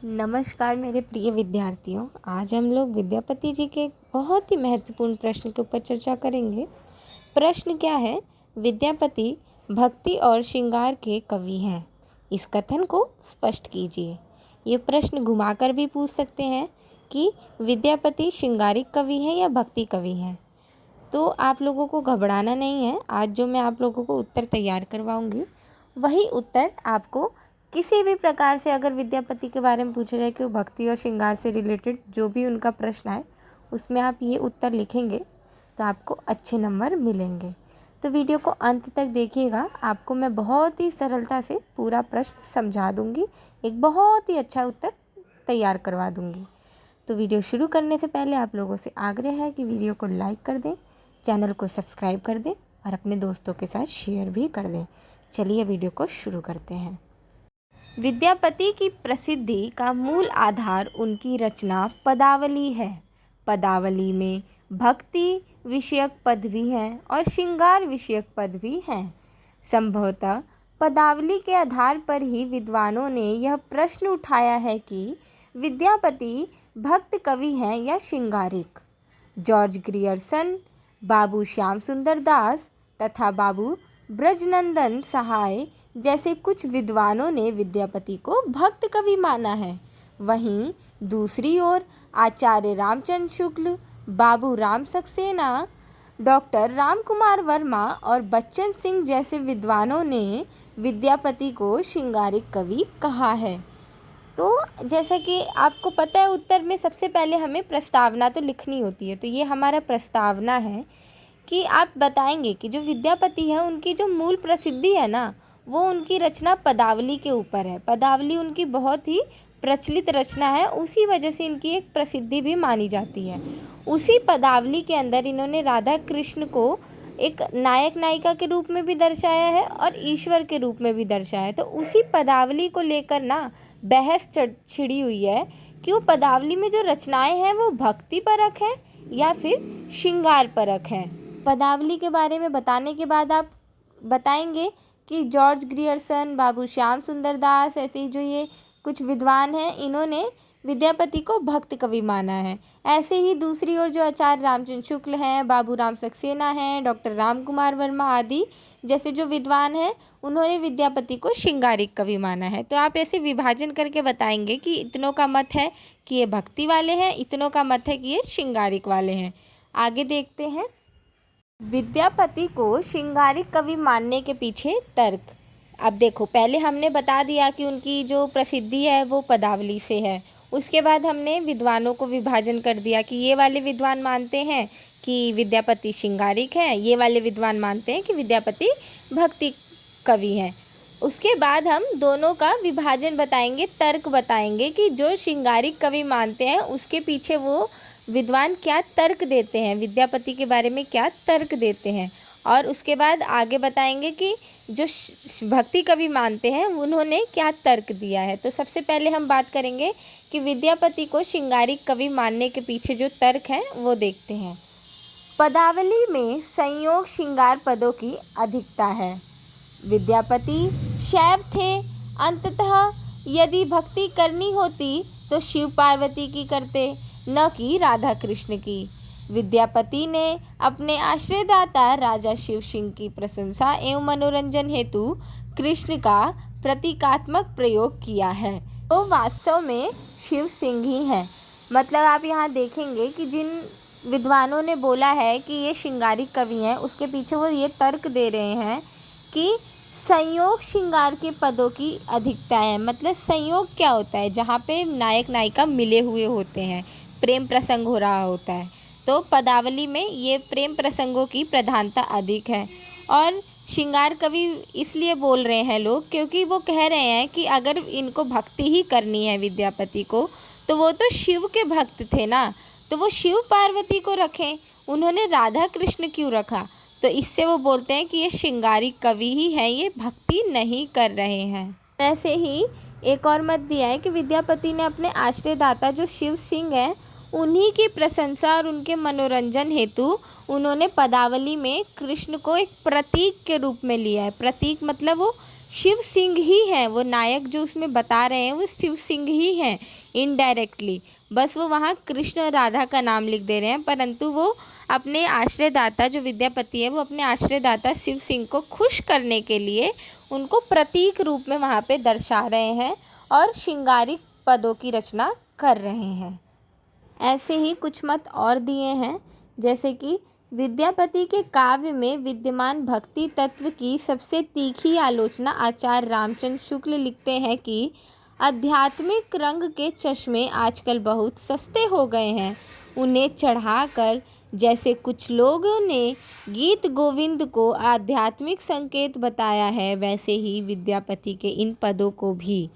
नमस्कार मेरे प्रिय विद्यार्थियों। आज हम लोग विद्यापति जी के एक बहुत ही महत्वपूर्ण प्रश्न के ऊपर चर्चा करेंगे। प्रश्न क्या है? विद्यापति भक्ति और श्रृंगार के कवि हैं, इस कथन को स्पष्ट कीजिए। ये प्रश्न घुमाकर भी पूछ सकते हैं कि विद्यापति श्रृंगारिक कवि हैं या भक्ति कवि हैं। तो आप लोगों को घबराना नहीं है। आज जो मैं आप लोगों को उत्तर तैयार करवाऊंगी वही उत्तर आपको किसी भी प्रकार से अगर विद्यापति के बारे में पूछा जाए कि वो भक्ति और श्रृंगार से रिलेटेड जो भी उनका प्रश्न है उसमें आप ये उत्तर लिखेंगे तो आपको अच्छे नंबर मिलेंगे। तो वीडियो को अंत तक देखिएगा, आपको मैं बहुत ही सरलता से पूरा प्रश्न समझा दूंगी, एक बहुत ही अच्छा उत्तर तैयार करवा दूंगी। तो वीडियो शुरू करने से पहले आप लोगों से आग्रह है कि वीडियो को लाइक कर दें, चैनल को सब्सक्राइब कर दें और अपने दोस्तों के साथ शेयर भी कर दें। चलिए वीडियो को शुरू करते हैं। विद्यापति की प्रसिद्धि का मूल आधार उनकी रचना पदावली है। पदावली में भक्ति विषयक पद भी हैं और श्रृंगार विषयक पद भी हैं। संभवतः पदावली के आधार पर ही विद्वानों ने यह प्रश्न उठाया है कि विद्यापति भक्त कवि हैं या श्रृंगारिक। जॉर्ज ग्रियर्सन, बाबू श्याम सुंदर दास तथा बाबू ब्रजनंदन सहाय जैसे कुछ विद्वानों ने विद्यापति को भक्त कवि माना है। वहीं दूसरी ओर आचार्य रामचंद्र शुक्ल, बाबू राम सक्सेना, डॉक्टर राम कुमार वर्मा और बच्चन सिंह जैसे विद्वानों ने विद्यापति को श्रृंगारिक कवि कहा है। तो जैसा कि आपको पता है, उत्तर में सबसे पहले हमें प्रस्तावना तो लिखनी होती है। तो ये हमारा प्रस्तावना है कि आप बताएंगे कि जो विद्यापति है उनकी जो मूल प्रसिद्धि है ना, वो उनकी रचना पदावली के ऊपर है। पदावली उनकी बहुत ही प्रचलित रचना है, उसी वजह से इनकी एक प्रसिद्धि भी मानी जाती है। उसी पदावली के अंदर इन्होंने राधा कृष्ण को एक नायक नायिका के रूप में भी दर्शाया है और ईश्वर के रूप में भी दर्शाया है। तो उसी पदावली को लेकर ना बहस छिड़ी हुई है कि वो पदावली में जो रचनाएं हैं वो भक्ति परक है या फिर श्रृंगार परक है। पदावली के बारे में बताने के बाद आप बताएंगे कि जॉर्ज ग्रियर्सन, बाबू श्याम सुंदर दास ऐसे ही जो ये कुछ विद्वान हैं, इन्होंने विद्यापति को भक्त कवि माना है। ऐसे ही दूसरी ओर जो आचार्य रामचंद्र शुक्ल हैं, बाबू राम सक्सेना हैं, डॉक्टर राम कुमार वर्मा आदि जैसे जो विद्वान हैं, उन्होंने विद्यापति को श्रृंगारिक कवि माना है। तो आप ऐसे विभाजन करके बताएंगे कि इतनों का मत है कि ये भक्ति वाले हैं, इतनों का मत है कि ये श्रृंगारिक वाले हैं। आगे देखते हैं विद्यापति को श्रृंगारिक कवि मानने के पीछे तर्क। अब देखो, पहले हमने बता दिया कि उनकी जो प्रसिद्धि है वो पदावली से है। उसके बाद हमने विद्वानों को विभाजन कर दिया कि ये वाले विद्वान मानते हैं कि विद्यापति श्रृंगारिक है, ये वाले विद्वान मानते हैं कि विद्यापति भक्ति कवि हैं। उसके बाद हम दोनों का विभाजन बताएंगे, तर्क बताएंगे कि जो श्रृंगारिक कवि मानते हैं उसके पीछे वो विद्वान क्या तर्क देते हैं, विद्यापति के बारे में क्या तर्क देते हैं। और उसके बाद आगे बताएंगे कि जो भक्ति कवि मानते हैं उन्होंने क्या तर्क दिया है। तो सबसे पहले हम बात करेंगे कि विद्यापति को श्रृंगारिक कवि मानने के पीछे जो तर्क हैं वो देखते हैं। पदावली में संयोग श्रृंगार पदों की अधिकता है। विद्यापति शैव थे। अंततः यदि भक्ति करनी होती तो शिव पार्वती की करते, न कि राधा कृष्ण की। विद्यापति ने अपने आश्रयदाता राजा शिव सिंह की प्रशंसा एवं मनोरंजन हेतु कृष्ण का प्रतीकात्मक प्रयोग किया है। तो वास्तव में शिव सिंह ही हैं। मतलब आप यहाँ देखेंगे कि जिन विद्वानों ने बोला है कि ये श्रृंगारिक कवि हैं, उसके पीछे वो ये तर्क दे रहे हैं कि संयोग श्रृंगार के पदों की अधिकता है। मतलब संयोग क्या होता है? जहाँ पे नायक नायिका मिले हुए होते हैं, प्रेम प्रसंग हो रहा होता है। तो पदावली में ये प्रेम प्रसंगों की प्रधानता अधिक है। और श्रृंगार कवि इसलिए बोल रहे हैं लोग क्योंकि वो कह रहे हैं कि अगर इनको भक्ति ही करनी है विद्यापति को, तो वो तो शिव के भक्त थे ना, तो वो शिव पार्वती को रखें, उन्होंने राधा कृष्ण क्यों रखा? तो इससे वो बोलते हैं कि ये श्रृंगारिक कवि ही हैं, ये भक्ति नहीं कर रहे हैं। ऐसे ही एक और मत दिया है कि विद्यापति ने अपने आश्रयदाता जो शिव सिंह हैं उन्हीं की प्रशंसा और उनके मनोरंजन हेतु उन्होंने पदावली में कृष्ण को एक प्रतीक के रूप में लिया है। प्रतीक मतलब वो शिव सिंह ही हैं, वो नायक जो उसमें बता रहे हैं वो शिव सिंह ही हैं इनडायरेक्टली। बस वो वहाँ कृष्ण और राधा का नाम लिख दे रहे हैं, परंतु वो अपने आश्रयदाता जो विद्यापति है वो अपने आश्रयदाता शिव सिंह को खुश करने के लिए उनको प्रतीक रूप में वहाँ पे दर्शा रहे हैं और श्रृंगारिक पदों की रचना कर रहे हैं। ऐसे ही कुछ मत और दिए हैं, जैसे कि विद्यापति के काव्य में विद्यमान भक्ति तत्व की सबसे तीखी आलोचना आचार्य रामचंद्र शुक्ल लिखते हैं कि आध्यात्मिक रंग के चश्मे आजकल बहुत सस्ते हो गए हैं, उन्हें चढ़ाकर जैसे कुछ लोगों ने गीत गोविंद को आध्यात्मिक संकेत बताया है, वैसे ही विद्यापति के इन पदों को भी।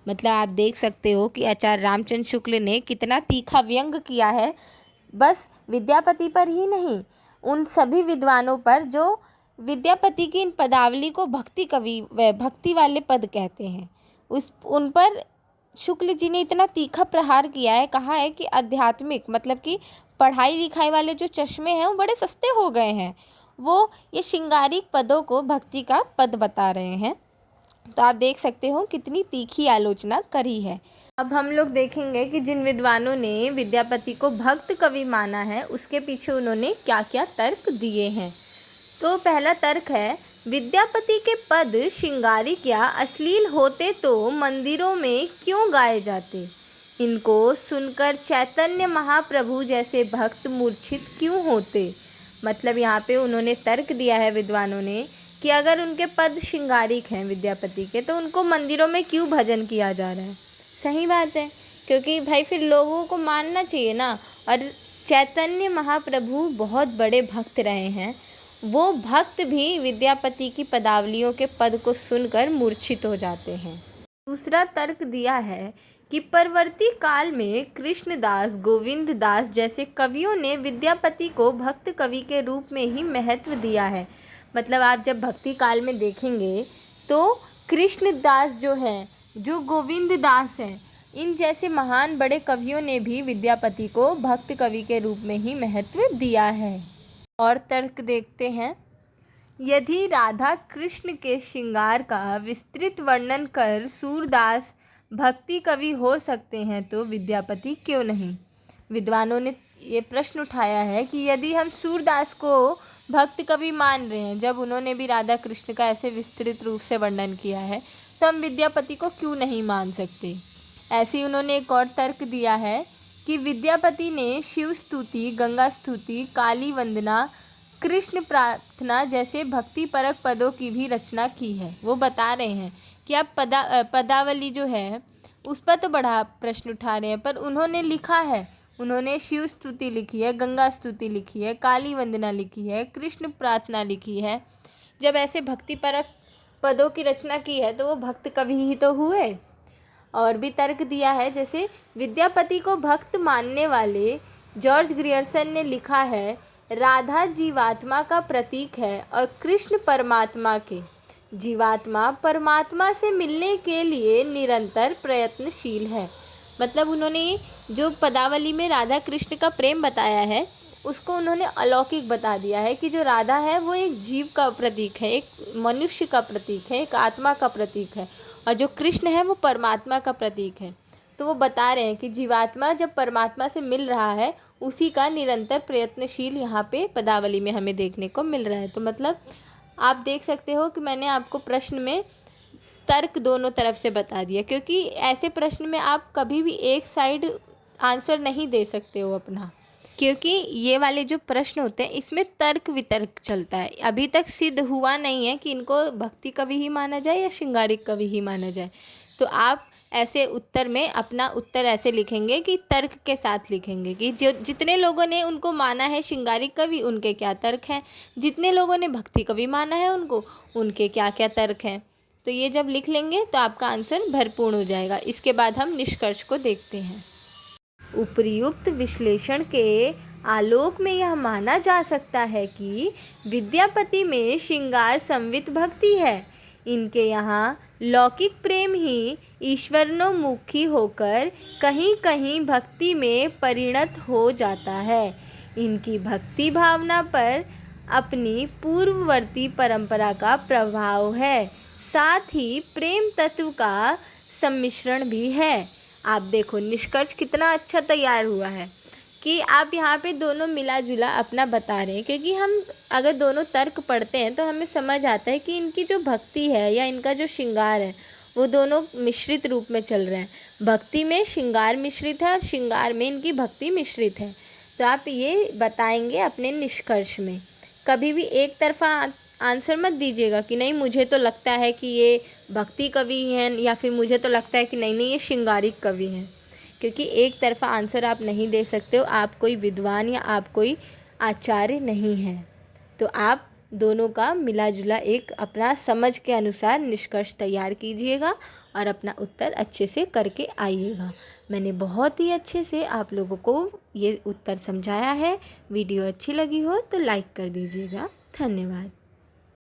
मतलब आप देख सकते हो कि आचार्य रामचंद्र शुक्ल ने कितना तीखा व्यंग किया है, बस विद्यापति पर ही नहीं, उन सभी विद्वानों पर जो विद्यापति की इन पदावली को भक्ति कवि व भक्ति वाले पद कहते हैं, उन पर शुक्ल जी ने इतना तीखा प्रहार किया है। कहा है कि आध्यात्मिक मतलब कि पढ़ाई लिखाई वाले जो चश्मे हैं वो बड़े सस्ते हो गए हैं, वो ये श्रृंगारिक पदों को भक्ति का पद बता रहे हैं। तो आप देख सकते हो कितनी तीखी आलोचना करी है। अब हम लोग देखेंगे कि जिन विद्वानों ने विद्यापति को भक्त कवि माना है उसके पीछे उन्होंने क्या क्या तर्क दिए हैं। तो पहला तर्क है, विद्यापति के पद श्रृंगारिक या अश्लील होते तो मंदिरों में क्यों गाए जाते, इनको सुनकर चैतन्य महाप्रभु जैसे भक्त मूर्छित क्यों होते। मतलब यहाँ पे उन्होंने तर्क दिया है विद्वानों ने कि अगर उनके पद श्रृंगारिक हैं विद्यापति के, तो उनको मंदिरों में क्यों भजन किया जा रहा है। सही बात है, क्योंकि भाई फिर लोगों को मानना चाहिए ना। और चैतन्य महाप्रभु बहुत बड़े भक्त रहे हैं, वो भक्त भी विद्यापति की पदावलियों के पद को सुनकर मूर्छित हो जाते हैं। दूसरा तर्क दिया है कि परवर्ती काल में कृष्णदास, गोविंद दास जैसे कवियों ने विद्यापति को भक्त कवि के रूप में ही महत्व दिया है। मतलब आप जब भक्ति काल में देखेंगे तो कृष्णदास जो हैं, जो गोविंद दास हैं, इन जैसे महान बड़े कवियों ने भी विद्यापति को भक्त कवि के रूप में ही महत्व दिया है। और तर्क देखते हैं, यदि राधा कृष्ण के श्रृंगार का विस्तृत वर्णन कर सूरदास भक्ति कवि हो सकते हैं तो विद्यापति क्यों नहीं। विद्वानों ने ये प्रश्न उठाया है कि यदि हम सूरदास को भक्त कवि मान रहे हैं, जब उन्होंने भी राधा कृष्ण का ऐसे विस्तृत रूप से वर्णन किया है, तो हम विद्यापति को क्यों नहीं मान सकते। ऐसे ही उन्होंने एक और तर्क दिया है कि विद्यापति ने शिव स्तुति, गंगा स्तुति, काली वंदना, कृष्ण प्रार्थना जैसे भक्ति परक पदों की भी रचना की है। वो बता रहे हैं कि आप पदावली जो है उस पर तो बड़ा प्रश्न उठा रहे हैं, पर उन्होंने लिखा है, उन्होंने शिव स्तुति लिखी है, गंगा स्तुति लिखी है, काली वंदना लिखी है, कृष्ण प्रार्थना लिखी है। जब ऐसे भक्ति परक पदों की रचना की है तो वो भक्त कवि ही तो हुए। और भी तर्क दिया है, जैसे विद्यापति को भक्त मानने वाले जॉर्ज ग्रियर्सन ने लिखा है, राधा जीवात्मा का प्रतीक है और कृष्ण परमात्मा के। जीवात्मा परमात्मा से मिलने के लिए निरंतर प्रयत्नशील है। मतलब उन्होंने जो पदावली में राधा कृष्ण का प्रेम बताया है उसको उन्होंने अलौकिक बता दिया है कि जो राधा है वो एक जीव का प्रतीक है, एक मनुष्य का प्रतीक है, एक आत्मा का प्रतीक है, और जो कृष्ण है वो परमात्मा का प्रतीक है। तो वो बता रहे हैं कि जीवात्मा जब परमात्मा से मिल रहा है उसी का निरंतर प्रयत्नशील यहाँ पे पदावली में हमें देखने को मिल रहा है। तो मतलब आप देख सकते हो कि मैंने आपको प्रश्न में तर्क दोनों तरफ से बता दिया, क्योंकि ऐसे प्रश्न में आप कभी भी एक साइड आंसर नहीं दे सकते हो अपना, क्योंकि ये वाले जो प्रश्न होते हैं इसमें तर्क वितर्क चलता है। अभी तक सिद्ध हुआ नहीं है कि इनको भक्ति कवि ही माना जाए या श्रृंगारिक कवि ही माना जाए। तो आप ऐसे उत्तर में अपना उत्तर ऐसे लिखेंगे कि तर्क के साथ लिखेंगे कि जो जितने लोगों ने उनको माना है श्रृंगारिक कवि उनके क्या तर्क हैं, जितने लोगों ने भक्ति कवि माना है उनके क्या क्या तर्क हैं। तो ये जब लिख लेंगे तो आपका आंसर भरपूर हो जाएगा। इसके बाद हम निष्कर्ष को देखते हैं। उपर्युक्त विश्लेषण के आलोक में यह माना जा सकता है कि विद्यापति में श्रृंगार संवित भक्ति है। इनके यहाँ लौकिक प्रेम ही ईश्वरोन्मुखी होकर कहीं कहीं भक्ति में परिणत हो जाता है। इनकी भक्ति भावना पर अपनी पूर्ववर्ती परंपरा का प्रभाव है। साथ ही प्रेम तत्व का सम्मिश्रण भी है। आप देखो निष्कर्ष कितना अच्छा तैयार हुआ है कि आप यहाँ पे दोनों मिला जुला अपना बता रहे हैं, क्योंकि हम अगर दोनों तर्क पढ़ते हैं तो हमें समझ आता है कि इनकी जो भक्ति है या इनका जो श्रृंगार है वो दोनों मिश्रित रूप में चल रहे हैं। भक्ति में श्रृंगार मिश्रित है और श्रृंगार में इनकी भक्ति मिश्रित है। तो आप ये बताएंगे अपने निष्कर्ष में। कभी भी एक तरफा आंसर मत दीजिएगा कि नहीं मुझे तो लगता है कि ये भक्ति कवि हैं, या फिर मुझे तो लगता है कि नहीं नहीं ये श्रृंगारिक कवि हैं, क्योंकि एक तरफा आंसर आप नहीं दे सकते हो। आप कोई विद्वान या आप कोई आचार्य नहीं हैं। तो आप दोनों का मिला जुला एक अपना समझ के अनुसार निष्कर्ष तैयार कीजिएगा और अपना उत्तर अच्छे से करके आइएगा। मैंने बहुत ही अच्छे से आप लोगों को ये उत्तर समझाया है। वीडियो अच्छी लगी हो तो लाइक कर दीजिएगा। धन्यवाद।